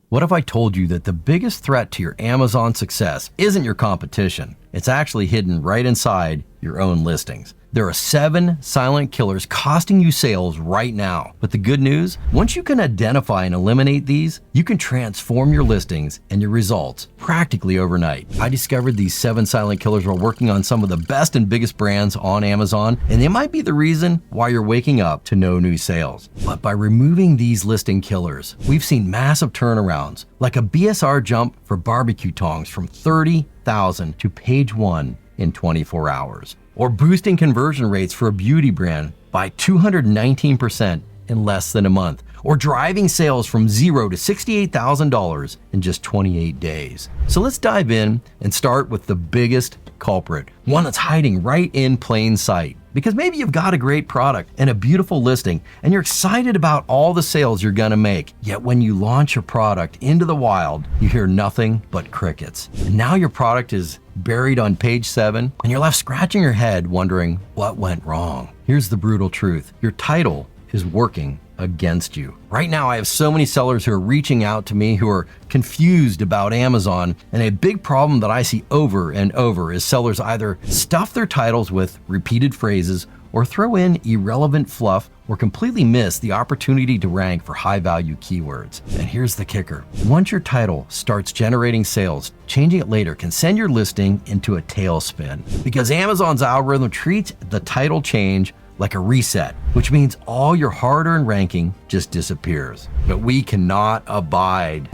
What if I told you that the biggest threat to your Amazon success isn't your competition? It's actually hidden right inside your own listings. There are 7 silent killers costing you sales right now. But the good news, once you can identify and eliminate these, you can transform your listings and your results practically overnight. I discovered these 7 silent killers while working on some of the best and biggest brands on Amazon, and they might be the reason why you're waking up to no new sales. But by removing these listing killers, we've seen massive turnarounds, like a BSR jump for barbecue tongs from 30,000 to page 1 in 24 hours. Or boosting conversion rates for a beauty brand by 219% in less than a month, or driving sales from $0 to $68,000 in just 28 days. So let's dive in and start with the biggest culprit, one that's hiding right in plain sight. Because maybe you've got a great product and a beautiful listing, and you're excited about all the sales you're gonna make. Yet when you launch your product into the wild, you hear nothing but crickets. And now your product is buried on page 7, and you're left scratching your head wondering what went wrong. Here's the brutal truth. Your title is working against you. Right now, I have so many sellers who are reaching out to me who are confused about Amazon, and a big problem that I see over and over is sellers either stuff their titles with repeated phrases or throw in irrelevant fluff or completely miss the opportunity to rank for high-value keywords. And here's the kicker. Once your title starts generating sales, changing it later can send your listing into a tailspin, because Amazon's algorithm treats the title change like a reset, which means all your hard-earned ranking just disappears. But we cannot abide.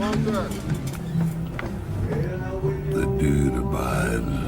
The dude abides.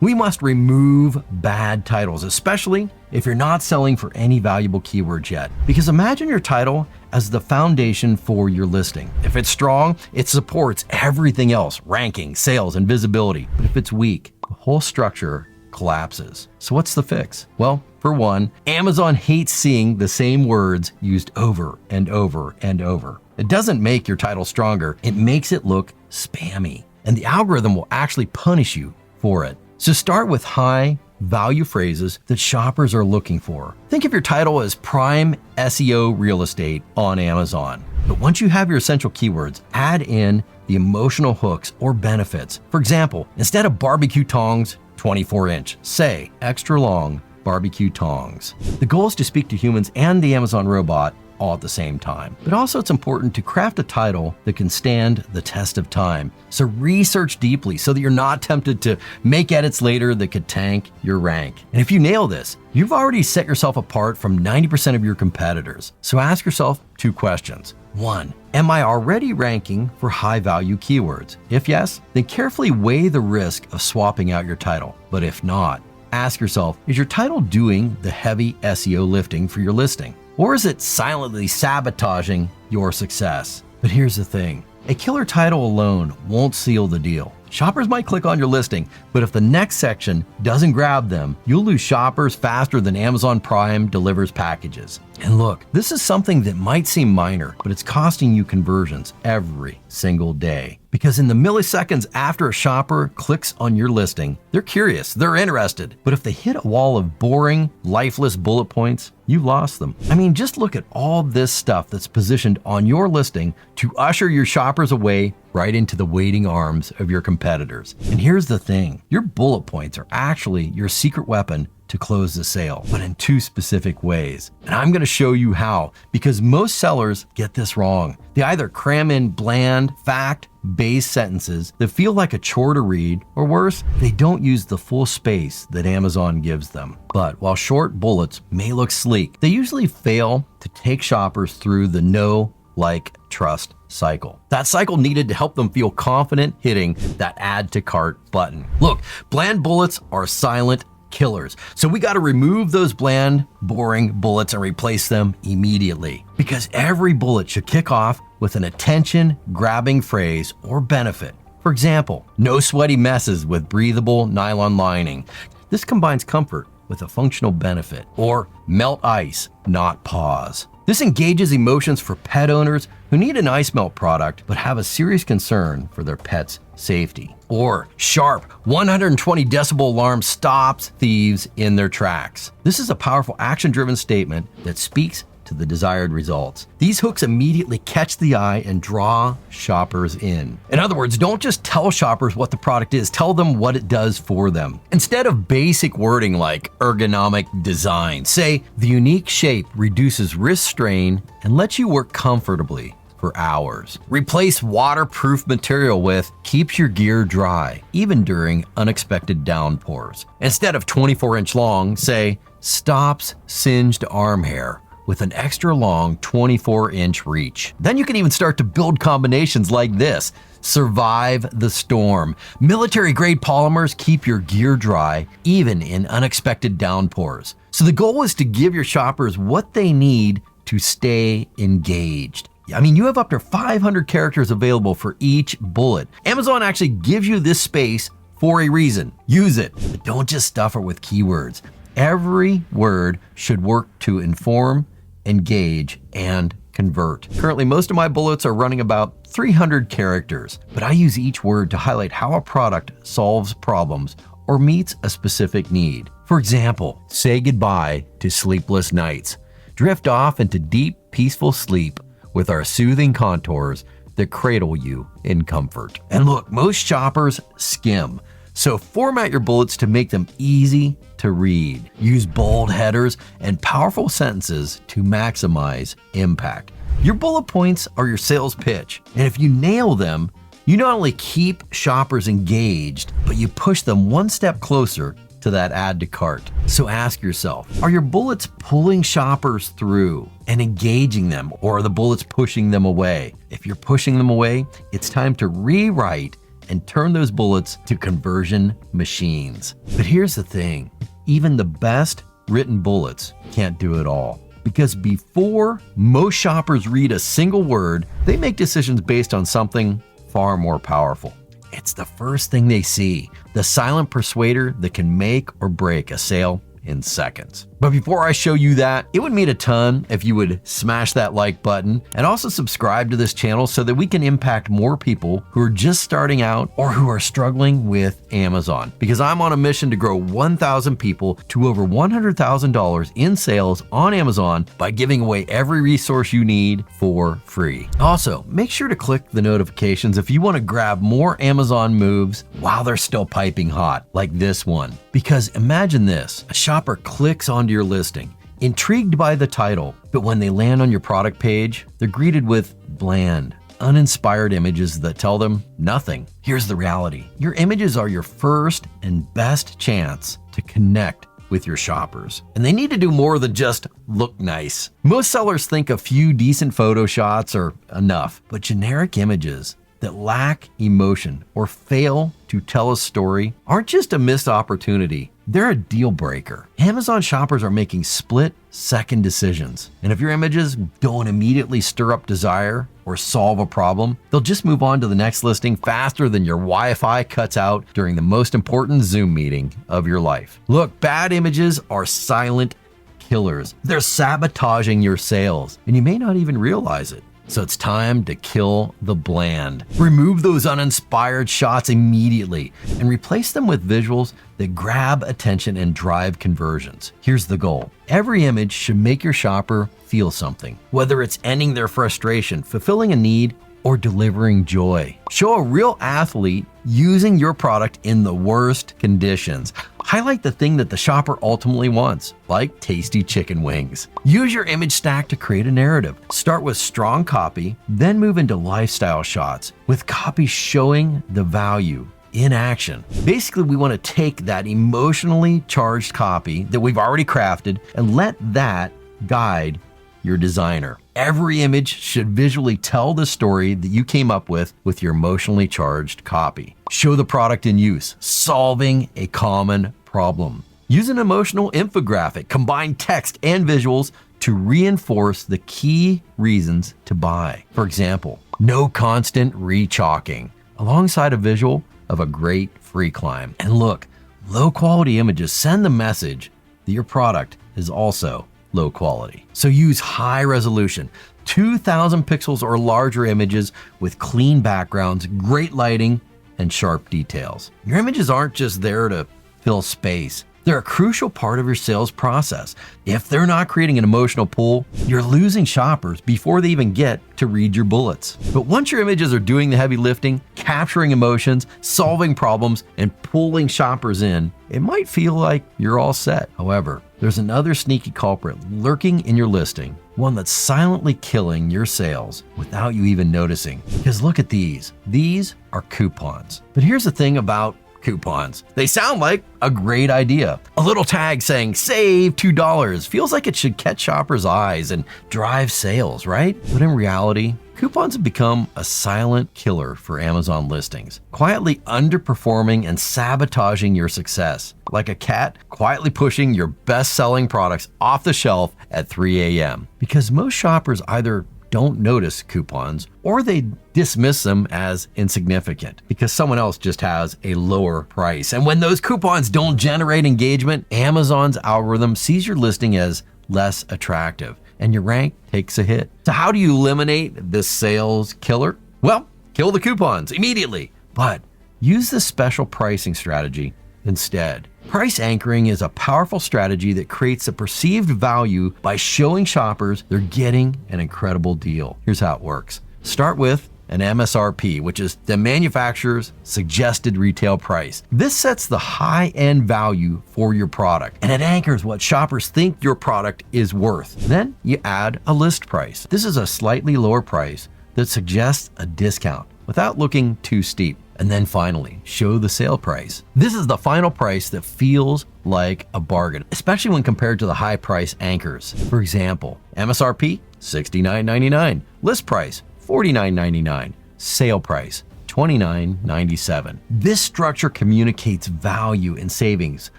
We must remove bad titles, especially if you're not selling for any valuable keywords yet. Because imagine your title as the foundation for your listing. If it's strong, it supports everything else, ranking, sales, and visibility. But if it's weak, the whole structure collapses. So what's the fix? Well, for one, Amazon hates seeing the same words used over and over and over. It doesn't make your title stronger, it makes it look spammy. And the algorithm will actually punish you for it. So start with high value phrases that shoppers are looking for. Think of your title as prime SEO real estate on Amazon. But once you have your essential keywords, add in the emotional hooks or benefits. For example, instead of barbecue tongs, 24-inch, say extra long barbecue tongs. The goal is to speak to humans and the Amazon robot all at the same time. But also it's important to craft a title that can stand the test of time. So research deeply so that you're not tempted to make edits later that could tank your rank. And if you nail this, you've already set yourself apart from 90% of your competitors. So ask yourself 2 questions. 1, am I already ranking for high-value keywords? If yes, then carefully weigh the risk of swapping out your title. But if not, ask yourself, is your title doing the heavy SEO lifting for your listing? Or is it silently sabotaging your success? But here's the thing, a killer title alone won't seal the deal. Shoppers might click on your listing, but if the next section doesn't grab them, you'll lose shoppers faster than Amazon Prime delivers packages. And look, this is something that might seem minor, but it's costing you conversions every single day. Because in the milliseconds after a shopper clicks on your listing, they're curious, they're interested. But if they hit a wall of boring, lifeless bullet points, you've lost them. I mean, just look at all this stuff that's positioned on your listing to usher your shoppers away right into the waiting arms of your competitors. And here's the thing, your bullet points are actually your secret weapon to close the sale, but in 2 specific ways. And I'm gonna show you how, because most sellers get this wrong. They either cram in bland, fact-based sentences that feel like a chore to read, or worse, they don't use the full space that Amazon gives them. But while short bullets may look sleek, they usually fail to take shoppers through the know, like, trust cycle. That cycle needed to help them feel confident hitting that add to cart button. Look, bland bullets are silent killers. So we got to remove those bland, boring bullets and replace them immediately. Because every bullet should kick off with an attention-grabbing phrase or benefit. For example, no sweaty messes with breathable nylon lining. This combines comfort with a functional benefit. Or melt ice, not pause. This engages emotions for pet owners who need an ice melt product but have a serious concern for their pet's safety. Or sharp 120 decibel alarm stops thieves in their tracks. This is a powerful action-driven statement that speaks to the desired results. These hooks immediately catch the eye and draw shoppers in. In other words, don't just tell shoppers what the product is, tell them what it does for them. Instead of basic wording like ergonomic design, say the unique shape reduces wrist strain and lets you work comfortably for hours. Replace waterproof material with keeps your gear dry, even during unexpected downpours. Instead of 24-inch long, say stops singed arm hair with an extra long 24-inch reach. Then you can even start to build combinations like this. Survive the storm. Military-grade polymers keep your gear dry, even in unexpected downpours. So the goal is to give your shoppers what they need to stay engaged. I mean, you have up to 500 characters available for each bullet. Amazon actually gives you this space for a reason. Use it, but don't just stuff it with keywords. Every word should work to inform, engage, and convert. Currently, most of my bullets are running about 300 characters, but I use each word to highlight how a product solves problems or meets a specific need. For example, say goodbye to sleepless nights. Drift off into deep, peaceful sleep with our soothing contours that cradle you in comfort. And look, most shoppers skim. So format your bullets to make them easy to read. Use bold headers and powerful sentences to maximize impact. Your bullet points are your sales pitch, and if you nail them, you not only keep shoppers engaged, but you push them one step closer to that add to cart. So ask yourself, are your bullets pulling shoppers through and engaging them, or are the bullets pushing them away? If you're pushing them away, it's time to rewrite and turn those bullets to conversion machines. But here's the thing, even the best written bullets can't do it all. Because before most shoppers read a single word, they make decisions based on something far more powerful. It's the first thing they see, the silent persuader that can make or break a sale in seconds. But before I show you that, it would mean a ton if you would smash that like button and also subscribe to this channel so that we can impact more people who are just starting out or who are struggling with Amazon. Because I'm on a mission to grow 1,000 people to over $100,000 in sales on Amazon by giving away every resource you need for free. Also, make sure to click the notifications if you want to grab more Amazon moves while they're still piping hot, like this one. Because imagine this, a shopper clicks onto your listing, intrigued by the title, but when they land on your product page, they're greeted with bland, uninspired images that tell them nothing. Here's the reality. Your images are your first and best chance to connect with your shoppers. And they need to do more than just look nice. Most sellers think a few decent photo shots are enough, but generic images that lack emotion or fail to tell a story aren't just a missed opportunity, they're a deal breaker. Amazon shoppers are making split-second decisions. And if your images don't immediately stir up desire or solve a problem, they'll just move on to the next listing faster than your Wi-Fi cuts out during the most important Zoom meeting of your life. Look, bad images are silent killers. They're sabotaging your sales, and you may not even realize it. So it's time to kill the bland. Remove those uninspired shots immediately and replace them with visuals that grab attention and drive conversions. Here's the goal. Every image should make your shopper feel something, whether it's ending their frustration, fulfilling a need, or delivering joy. Show a real athlete using your product in the worst conditions. Highlight the thing that the shopper ultimately wants, like tasty chicken wings. Use your image stack to create a narrative. Start with strong copy, then move into lifestyle shots, with copy showing the value in action. Basically, we want to take that emotionally charged copy that we've already crafted and let that guide your designer. Every image should visually tell the story that you came up with your emotionally charged copy. Show the product in use, solving a common problem. Use an emotional infographic, combine text and visuals to reinforce the key reasons to buy. For example, no constant re-chalking, alongside a visual of a great free climb. And look, low quality images send the message that your product is also low quality. So use high resolution, 2,000 pixels or larger images with clean backgrounds, great lighting, and sharp details. Your images aren't just there to fill space. They're a crucial part of your sales process. If they're not creating an emotional pull, you're losing shoppers before they even get to read your bullets. But once your images are doing the heavy lifting, capturing emotions, solving problems, and pulling shoppers in, it might feel like you're all set. However, there's another sneaky culprit lurking in your listing, one that's silently killing your sales without you even noticing. Because look at these. These are coupons. But here's the thing about coupons. They sound like a great idea. A little tag saying save $2 feels like it should catch shoppers' eyes and drive sales, right? But in reality, coupons have become a silent killer for Amazon listings, quietly underperforming and sabotaging your success, like a cat quietly pushing your best-selling products off the shelf at 3 a.m. Because most shoppers either don't notice coupons or they dismiss them as insignificant because someone else just has a lower price. And when those coupons don't generate engagement, Amazon's algorithm sees your listing as less attractive and your rank takes a hit. So how do you eliminate this sales killer? Well, kill the coupons immediately, but use this special pricing strategy instead. Price anchoring is a powerful strategy that creates a perceived value by showing shoppers they're getting an incredible deal. Here's how it works. Start with an MSRP, which is the manufacturer's suggested retail price. This sets the high-end value for your product, and it anchors what shoppers think your product is worth. Then you add a list price. This is a slightly lower price that suggests a discount without looking too steep. And then finally, show the sale price. This is the final price that feels like a bargain, especially when compared to the high price anchors. For example, MSRP, $69.99. List price, $49.99. Sale price, $29.97. This structure communicates value and savings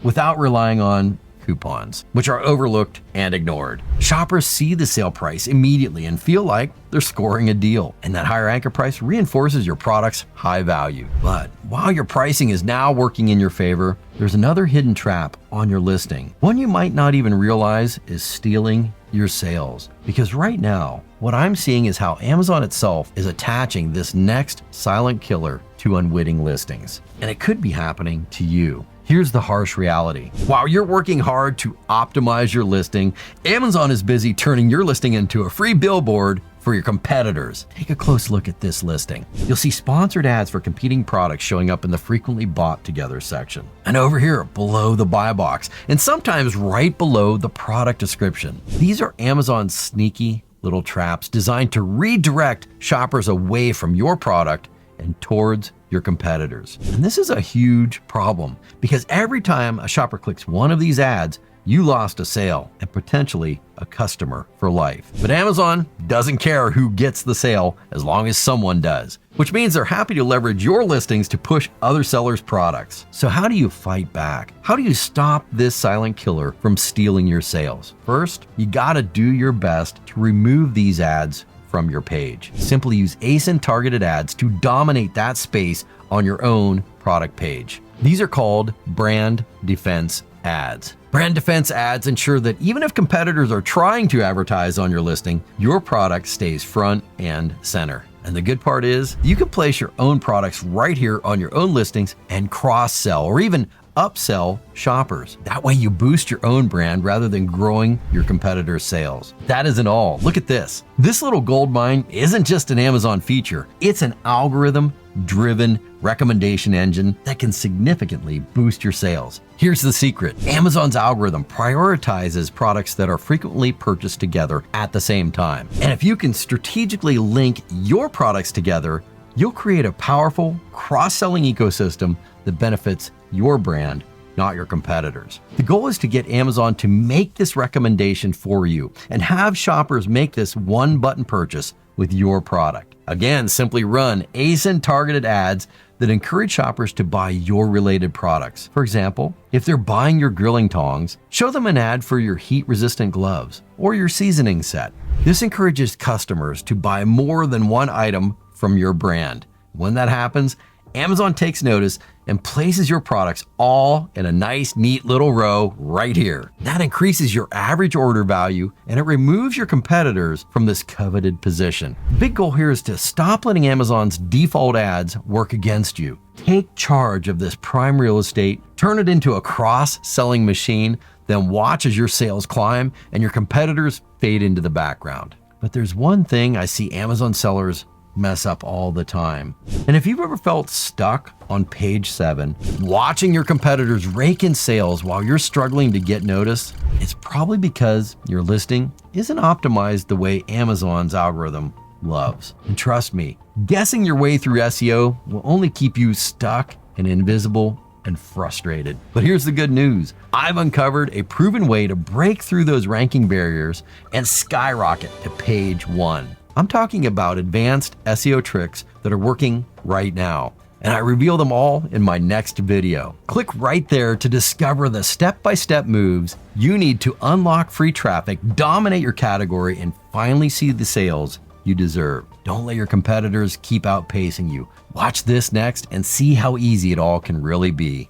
without relying on coupons, which are overlooked and ignored. Shoppers see the sale price immediately and feel like they're scoring a deal, and that higher anchor price reinforces your product's high value. But while your pricing is now working in your favor, there's another hidden trap on your listing, one you might not even realize is stealing your sales. Because right now, what I'm seeing is how Amazon itself is attaching this next silent killer to unwitting listings, and it could be happening to you. Here's the harsh reality. While you're working hard to optimize your listing, Amazon is busy turning your listing into a free billboard for your competitors. Take a close look at this listing. You'll see sponsored ads for competing products showing up in the frequently bought together section. And over here, below the buy box, and sometimes right below the product description. These are Amazon's sneaky little traps designed to redirect shoppers away from your product and towards your competitors. And this is a huge problem because every time a shopper clicks one of these ads, you lost a sale and potentially a customer for life. But Amazon doesn't care who gets the sale as long as someone does, which means they're happy to leverage your listings to push other sellers' products. So how do you fight back? How do you stop this silent killer from stealing your sales? First, you gotta do your best to remove these ads from your page. Simply use ASIN targeted ads to dominate that space on your own product page. These are called brand defense ads. Brand defense ads ensure that even if competitors are trying to advertise on your listing, your product stays front and center. And the good part is you can place your own products right here on your own listings and cross-sell or even upsell shoppers. That way you boost your own brand rather than growing your competitors' sales. That isn't all. Look at this. This little gold mine isn't just an Amazon feature. It's an algorithm-driven recommendation engine that can significantly boost your sales. Here's the secret. Amazon's algorithm prioritizes products that are frequently purchased together at the same time. And if you can strategically link your products together, you'll create a powerful cross-selling ecosystem that benefits your brand, not your competitors. The goal is to get Amazon to make this recommendation for you and have shoppers make this one-button purchase with your product. Again, simply run ASIN targeted ads that encourage shoppers to buy your related products. For example, if they're buying your grilling tongs, show them an ad for your heat-resistant gloves or your seasoning set. This encourages customers to buy more than one item from your brand. When that happens, Amazon takes notice and places your products all in a nice, neat little row right here. That increases your average order value and it removes your competitors from this coveted position. The big goal here is to stop letting Amazon's default ads work against you Take charge of this prime real estate, turn it into a cross-selling machine, then watch as your sales climb and your competitors fade into the background. But there's one thing I see Amazon sellers mess up all the time. And if you've ever felt stuck on page 7, watching your competitors rake in sales while you're struggling to get noticed, it's probably because your listing isn't optimized the way Amazon's algorithm loves. And trust me, guessing your way through SEO will only keep you stuck and invisible and frustrated. But here's the good news. I've uncovered a proven way to break through those ranking barriers and skyrocket to page 1. I'm talking about advanced SEO tricks that are working right now, and I reveal them all in my next video. Click right there to discover the step-by-step moves you need to unlock free traffic, dominate your category, and finally see the sales you deserve. Don't let your competitors keep outpacing you. Watch this next and see how easy it all can really be.